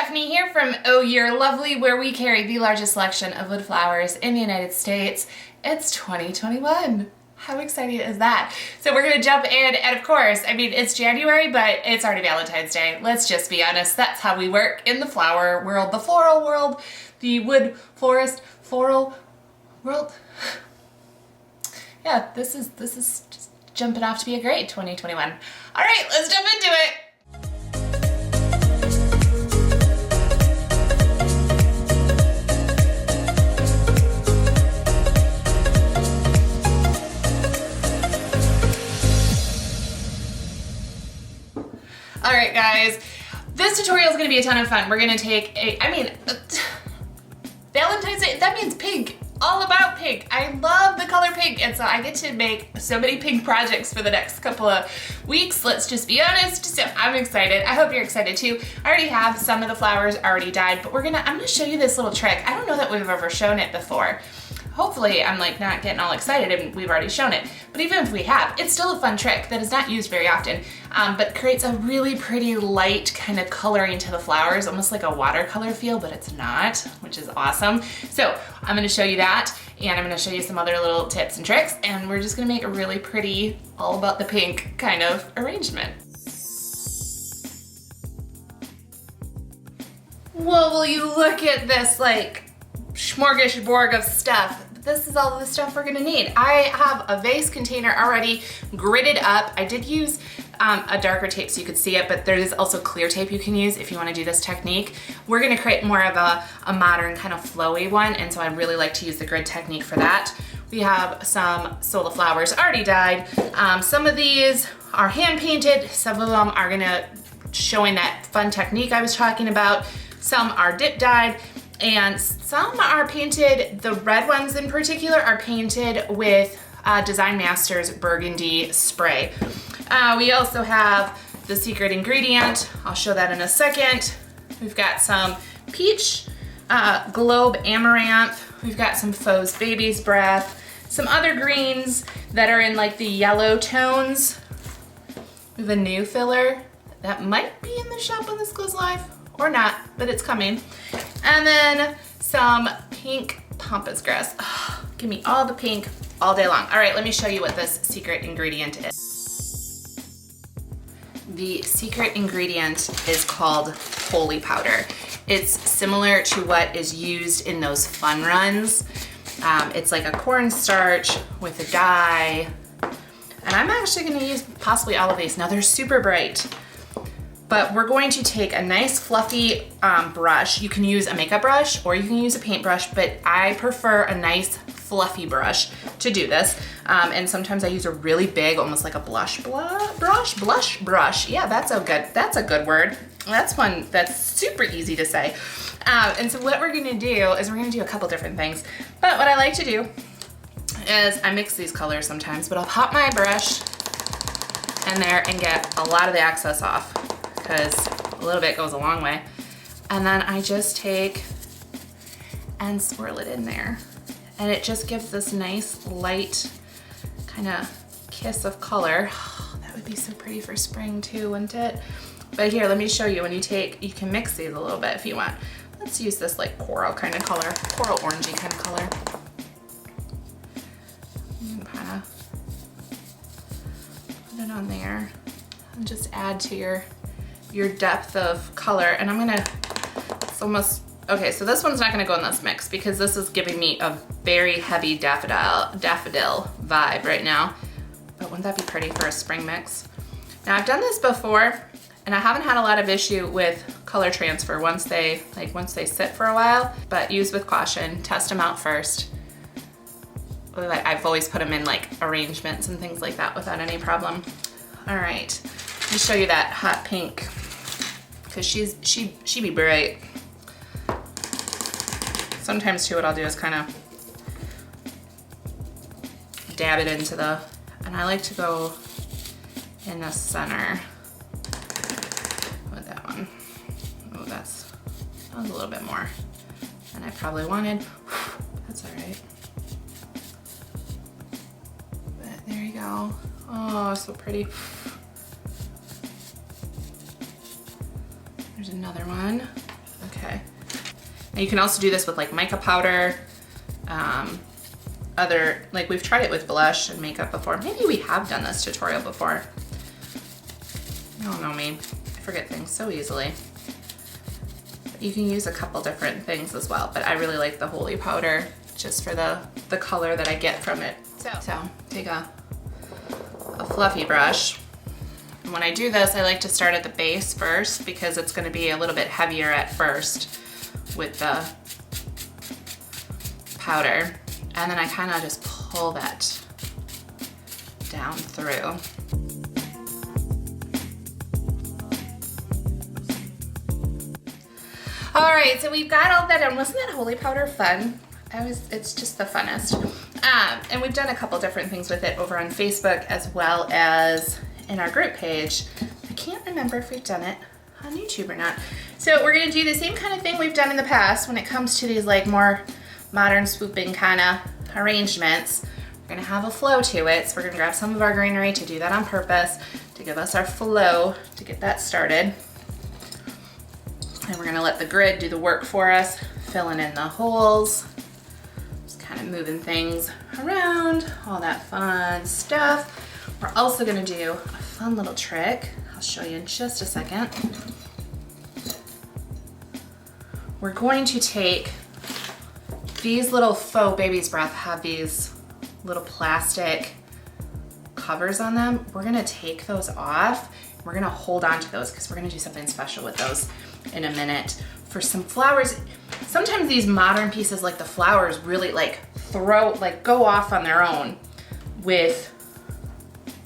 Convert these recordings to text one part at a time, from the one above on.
Stephanie here from Oh You're Lovely, where we carry the largest selection of wood flowers in the United States. It's 2021. How exciting is that? So we're gonna jump in, and of course, I mean, it's January, but it's already Valentine's Day. Let's just be honest, that's how we work in the flower world, the floral world, the wood, florist, floral world. Yeah, this is just jumping off to be a great 2021. All right, let's jump into it. All right, guys, this tutorial is going to be a ton of fun. We're going to take Valentine's Day, that means pink, all about pink. I love the color pink, and so I get to make so many pink projects for the next couple of weeks, let's just be honest. So I'm excited. I hope you're excited too. I already have some of the flowers already dyed, but I'm gonna show you this little trick. I don't know that we've ever shown it before. Hopefully I'm like not getting all excited and we've already shown it. But even if we have, it's still a fun trick that is not used very often, but creates a really pretty light kind of coloring to the flowers, almost like a watercolor feel, but it's not, which is awesome. So I'm gonna show you that, and I'm gonna show you some other little tips and tricks, and we're just gonna make a really pretty, all about the pink kind of arrangement. Well, will you look at this like smorgasbord of stuff. This is all the stuff we're gonna need. I have a vase container already gridded up. I did use a darker tape so you could see it, but there is also clear tape you can use if you wanna do this technique. We're gonna create more of a modern kind of flowy one, and so I really like to use the grid technique for that. We have some Sola flowers already dyed. Some of these are hand painted. Some of them are showing that fun technique I was talking about. Some are dip dyed. And some are painted, the red ones in particular are painted with Design Masters Burgundy spray. We also have the secret ingredient. I'll show that in a second. We've got some peach, globe amaranth. We've got some faux baby's breath, some other greens that are in like the yellow tones. We have a new filler that might be in the shop when this goes live. Or not, but it's coming. And then some pink pampas grass. Oh, give me all the pink all day long. All right, let me show you what this secret ingredient is. The secret ingredient is called HOLI powder. It's similar to what is used in those fun runs. It's like a cornstarch with a dye. And I'm actually gonna use possibly all of these. Now they're super bright. But we're going to take a nice fluffy brush. You can use a makeup brush or you can use a paintbrush, but I prefer a nice fluffy brush to do this. And sometimes I use a really big, almost like a blush brush. Yeah, that's a good word. That's one that's super easy to say. And so what we're gonna do is we're gonna do a couple different things. But what I like to do is I mix these colors sometimes, but I'll pop my brush in there and get a lot of the excess off, because a little bit goes a long way. And then I just take and swirl it in there. And it just gives this nice light kind of kiss of color. Oh, that would be so pretty for spring too, wouldn't it? But here, let me show you. You can mix these a little bit if you want. Let's use this like coral kind of color, coral orangey kind of color. And kind of put it on there and just add to your depth of color. And it's almost, okay, so this one's not gonna go in this mix because this is giving me a very heavy daffodil vibe right now. But wouldn't that be pretty for a spring mix? Now I've done this before and I haven't had a lot of issue with color transfer once they sit for a while, but use with caution, test them out first. I've always put them in like arrangements and things like that without any problem. All right, let me show you that hot pink, because she be bright. Sometimes too, what I'll do is kind of dab it into and I like to go in the center with that one. Oh, that was a little bit more than I probably wanted. That's all right. But there you go. Oh, so pretty. There's another one. Okay. And you can also do this with like mica powder, like we've tried it with blush and makeup before. Maybe we have done this tutorial before. I don't know me, I forget things so easily. But you can use a couple different things as well, but I really like the HOLI powder just for the color that I get from it. So take a fluffy brush. And when I do this, I like to start at the base first because it's gonna be a little bit heavier at first with the powder. And then I kind of just pull that down through. All right, so we've got all that done. Wasn't that HOLI powder fun? It's just the funnest. And we've done a couple different things with it over on Facebook as well as in our group page. I can't remember if we've done it on YouTube or not. So we're gonna do the same kind of thing we've done in the past when it comes to these like more modern swooping kind of arrangements. We're gonna have a flow to it. So we're gonna grab some of our greenery to do that on purpose, to give us our flow, to get that started. And we're gonna let the grid do the work for us, filling in the holes, just kind of moving things around, all that fun stuff. We're also gonna do a fun little trick. I'll show you in just a second. We're going to take these little faux baby's breath, have these little plastic covers on them. We're gonna take those off. We're gonna hold on to those because we're gonna do something special with those in a minute. For some flowers, sometimes these modern pieces like the flowers really like go off on their own with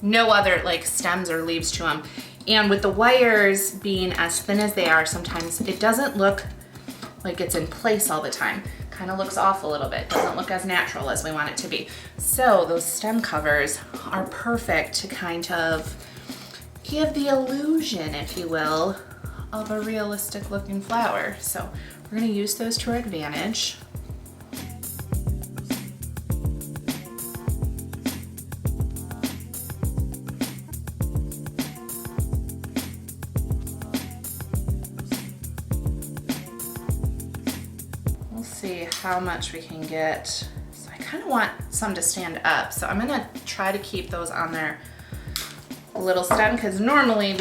no other like stems or leaves to them. And with the wires being as thin as they are, sometimes it doesn't look like it's in place all the time. Kind of looks off a little bit, doesn't look as natural as we want it to be. So those stem covers are perfect to kind of give the illusion, if you will, of a realistic looking flower. So we're gonna use those to our advantage. See how much we can get. So I kind of want some to stand up, so I'm gonna try to keep those on their little stem because normally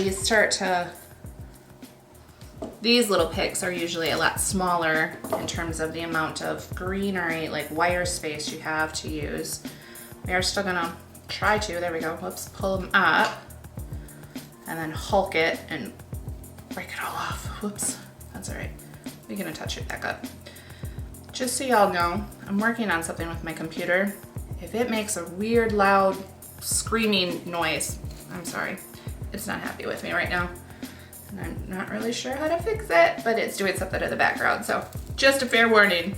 these little picks are usually a lot smaller in terms of the amount of greenery, like wire space you have to use. We are still gonna try to, there we go, whoops, pull them up and then hulk it and break it all off. Whoops, that's all right. We're gonna touch it back up. Just so y'all know, I'm working on something with my computer. If it makes a weird, loud, screaming noise, I'm sorry. It's not happy with me right now. And I'm not really sure how to fix it, but it's doing something in the background, so just a fair warning.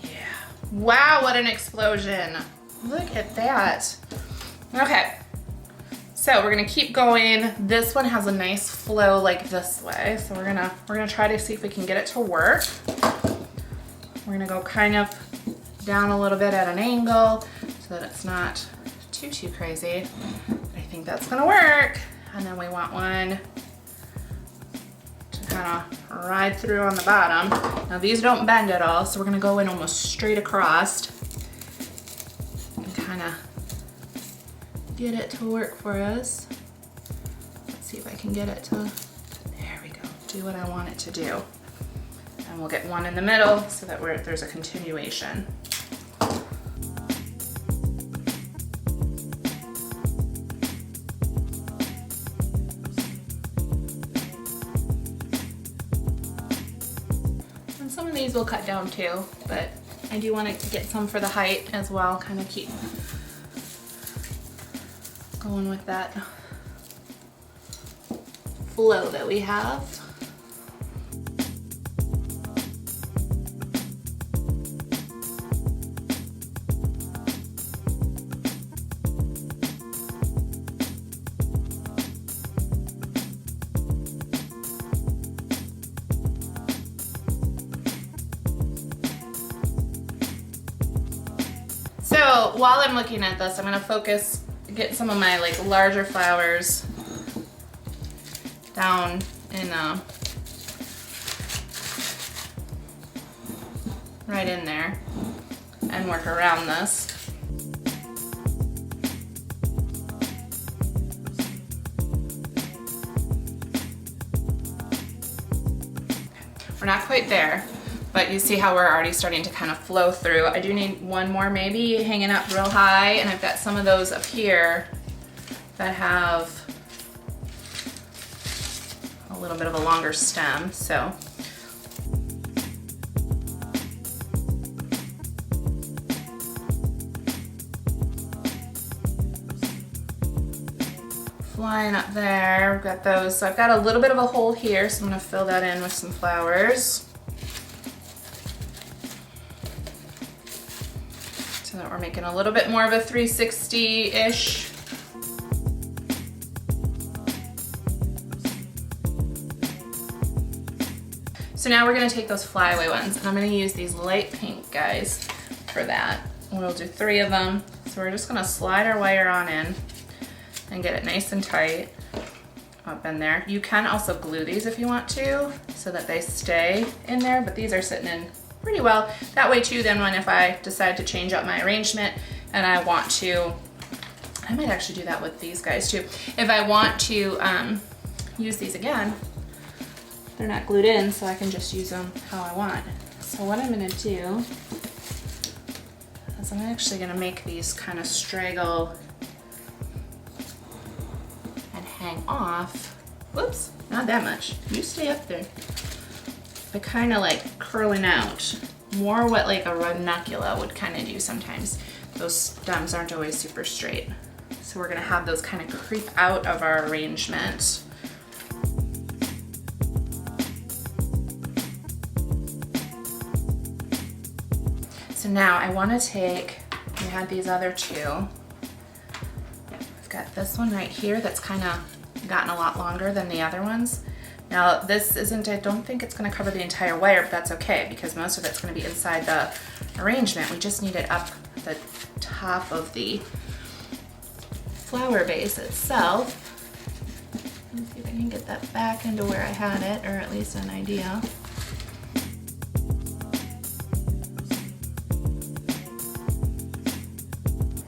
Yeah. Wow, what an explosion. Look at that. Okay. So we're gonna keep going. This one has a nice flow like this way. So we're gonna try to see if we can get it to work. We're gonna go kind of down a little bit at an angle so that it's not too crazy. I think that's gonna work. And then we want one to kind of ride through on the bottom. Now these don't bend at all, so we're gonna go in almost straight across and kind of get it to work for us. Let's see if I can get it to, there we go, do what I want it to do. And we'll get one in the middle so that there's a continuation. And some of these will cut down too, but I do want to get some for the height as well, kind of keep going with that flow that we have. So while I'm looking at this, I'm gonna focus, get some of my like larger flowers down in right in there and work around this. We're not quite there, but you see how we're already starting to kind of flow through. I do need one more maybe hanging up real high, and I've got some of those up here that have a little bit of a longer stem, so. Flying up there, we've got those. So I've got a little bit of a hole here, so I'm gonna fill that in with some flowers. So that we're making a little bit more of a 360-ish. So now we're gonna take those flyaway ones, and I'm gonna use these light pink guys for that. We'll do 3 of them. So we're just gonna slide our wire on in and get it nice and tight up in there. You can also glue these if you want to, so that they stay in there, but these are sitting in pretty well. That way too, then if I decide to change up my arrangement and I want to, I might actually do that with these guys too. If I want to use these again, they're not glued in, so I can just use them how I want. So what I'm gonna do is I'm actually gonna make these kind of straggle and hang off. Whoops, not that much. You stay up there. But kind of like curling out. More what like a ranunculus would kind of do sometimes. Those stems aren't always super straight. So we're gonna have those kind of creep out of our arrangement. So now I want to take, we had these other 2. I've got this one right here that's kind of gotten a lot longer than the other ones. Now this isn't, I don't think it's going to cover the entire wire, but that's okay because most of it's going to be inside the arrangement. We just need it up the top of the flower base itself. Let's see if I can get that back into where I had it, or at least an idea.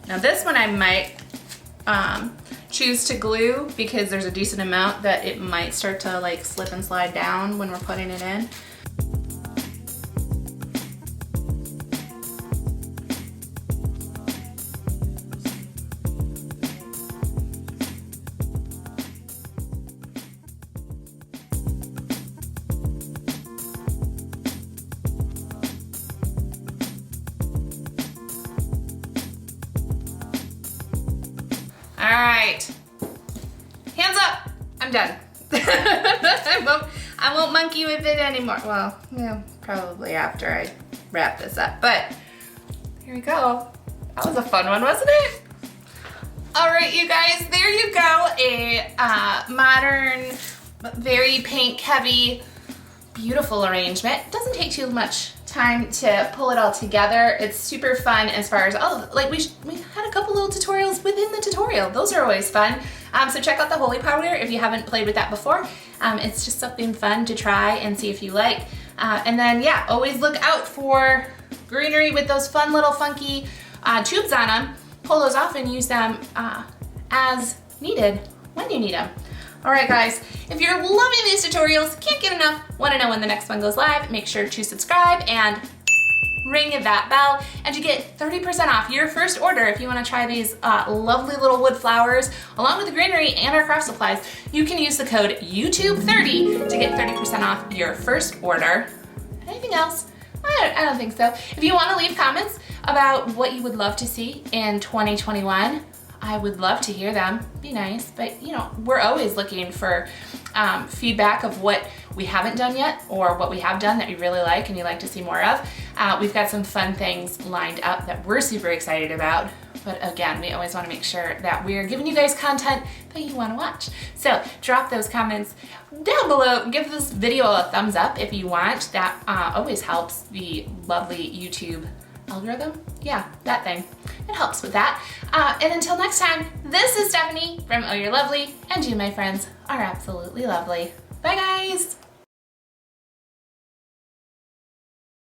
Now this one I might choose to glue because there's a decent amount that it might start to like slip and slide down when we're putting it in. All right, hands up, I'm done. I won't monkey with it anymore. Well, yeah, probably after I wrap this up, but here we go. That was a fun one, wasn't it? All right, you guys, there you go. A modern, very pink heavy, beautiful arrangement. Doesn't take too much time to pull it all together. It's super fun as far as, oh, like we had a couple little tutorials within the tutorial. Those are always fun. So check out the HOLI powder if you haven't played with that before. It's just something fun to try and see if you like. And then yeah, always look out for Greenery with those fun little funky tubes on them. Pull those off and use them as needed when you need them. All right, guys, if you're loving these tutorials, can't get enough, want to know when the next one goes live, make sure to subscribe and ring that bell, and to get 30% off your first order if you want to try these lovely little wood flowers along with the Greenery and our craft supplies, you can use the code YouTube30 to get 30% off your first order. Anything else? I don't think so. If you want to leave comments about what you would love to see in 2021, I would love to hear them. Be nice, but you know, we're always looking for feedback of what we haven't done yet or what we have done that you really like and you'd like to see more of. We've got some fun things lined up that we're super excited about. But again, we always want to make sure that we're giving you guys content that you want to watch. So drop those comments down below. Give this video a thumbs up if you want. That always helps the lovely YouTube algorithm? Yeah, that thing. It helps with that. And until next time, this is Stephanie from Oh You're Lovely, and you, my friends, are absolutely lovely. Bye guys.